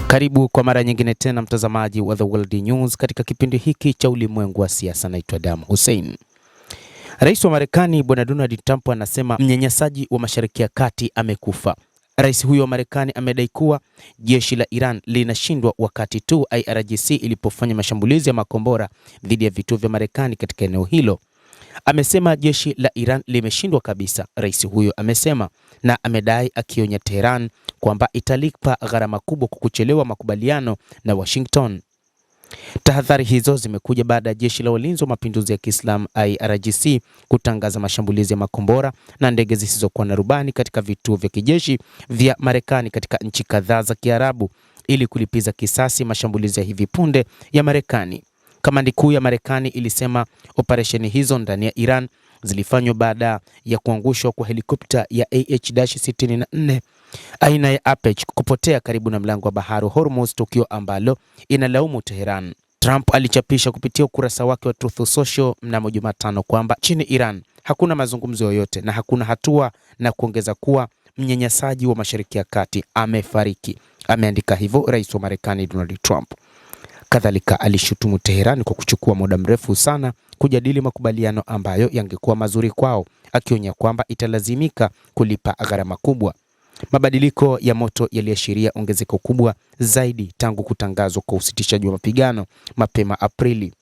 Karibu kwa mara nyingine tena mtazamaji wa The World News katika kipindi hiki cha ulimwengu wa siasa. Naitwa Adam Hussein. Rais wa Marekani Bwana Donald Trump anasema mnyanyasaji wa Mashariki ya Kati amekufa. Rais huyo wa Marekani amedai kuwa jeshi la Iran linashindwa wakati tu IRGC ilipofanya mashambulizi ya makombora dhidi ya vituo vya Marekani katika eneo hilo. Amesema jeshi la Iran limeshindwa kabisa, rais huyo amesema, na amedai akionya Tehran kwamba italipa gharama kubwa kwa kuchelewa makubaliano na Washington. Tahadhari hizo zimekuja baada ya jeshi la Walinzi wa Mapinduzi ya Kiislamu IRGC kutangaza mashambulizi ya makombora na ndege zisizokuwa na rubani katika vituo vya kijeshi vya Marekani katika nchi kadhaa za Kiarabu ili kulipiza kisasi mashambulizi ya hivi punde ya Marekani. Kamandi kuu ya Marekani ilisema operesheni hizo ndani ya Iran zilifanywa baada ya kuangushwa kwa helikopta ya AH-64 aina ya Apache kupotea karibu na mlango wa bahari Hormuz, tukio ambalo inalaumu Tehran. Trump alichapisha kupitia ukurasa wake wa Truth Social mnamo Jumatano kwamba nchini Iran hakuna mazungumzo yoyote na hakuna hatua, na kuongeza kuwa mnyanyasaji wa Mashariki ya Kati amefariki. Ameandika hivyo rais wa Marekani Donald Trump. Kadhalika alishutumu Tehran kwa kuchukua muda mrefu sana kujadili makubaliano ambayo yangekuwa mazuri kwao, akionya kwamba italazimika kulipa gharama kubwa. Mabadiliko ya moto yaliashiria ongezeko kubwa zaidi tangu kutangazwa kwa usitishaji wa mapigano mapema Aprili.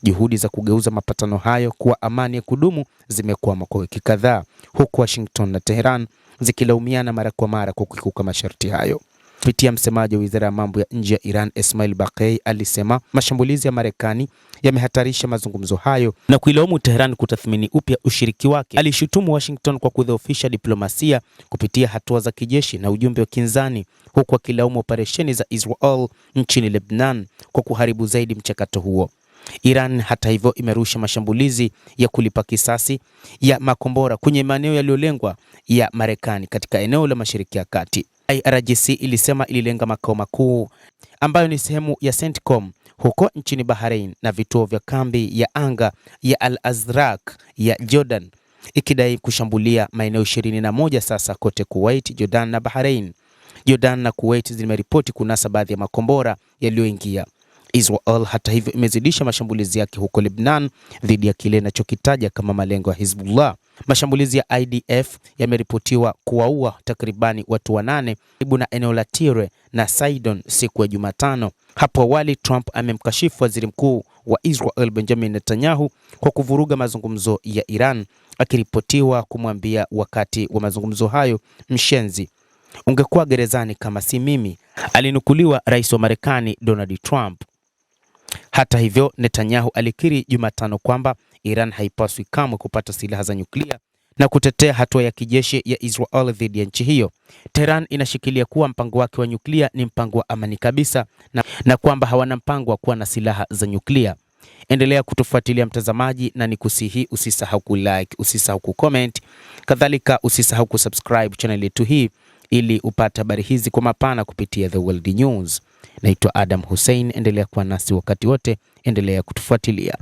Juhudi za kugeuza mapatano hayo kuwa amani ya kudumu zimekwama kwa wiki kadhaa, huku Washington na Tehran zikilaumiana mara kwa mara kwa kukiuka masharti hayo. Kupitia msemaji wa Wizara ya Mambo ya Nje ya Iran Esmail Baqei alisema mashambulizi ya Marekani yamehatarisha mazungumzo hayo na kuilaumu Tehran kutathmini upya ushiriki wake. Alishutumu Washington kwa kudhoofisha diplomasia kupitia hatua za kijeshi na ujumbe wa kinzani, huku akilaumu operesheni za Israel nchini Lebanon kwa kuharibu zaidi mchakato huo. Iran hata hivyo imerusha mashambulizi ya kulipa kisasi ya makombora kwenye maeneo yaliyolengwa ya Marekani katika eneo la Mashariki ya Kati. IRGC ilisema ililenga makao makuu ambayo ni sehemu ya CENTCOM huko nchini Bahrain na vituo vya kambi ya anga ya Al-Azraq ya Jordan, ikidai kushambulia maeneo 21 sasa kote Kuwait, Jordan na Bahrain. Jordan na Kuwait zimeripoti kunasa baadhi ya makombora yaliyoingia. Israel hata hivyo imezidisha mashambulizi yake huko Lebanon dhidi ya kile inachokitaja kama malengo ya Hezbollah. Mashambulizi ya IDF yameripotiwa kuwaua takribani watu 8 karibu na eneo la Tyre na Sidon siku ya Jumatano. Hapo awali Trump amemkashifu waziri mkuu wa Israel Benjamin Netanyahu kwa kuvuruga mazungumzo ya Iran, akiripotiwa kumwambia wakati wa mazungumzo hayo, "Mshenzi, ungekuwa gerezani kama si mimi", alinukuliwa rais wa Marekani Donald Trump. Hata hivyo, Netanyahu alikiri Jumatano kwamba Iran haipaswi kamwe kupata silaha za nyuklia na kutetea hatua ya kijeshi ya Israel dhidi ya nchi hiyo. Tehran inashikilia kuwa mpango wake wa nyuklia ni mpango wa amani kabisa na kwamba hawana mpango wa kuwa na silaha za nyuklia. Endelea kutufuatilia mtazamaji, na nikusihi usisahau kulike, usisahau kucomment, kadhalika usisahau kusubscribe channel yetu hii ili upate habari hizi kwa mapana kupitia The World News. Naitwa Adam Hussein, endelea kuwa nasi wakati wote, endelea kutufuatilia.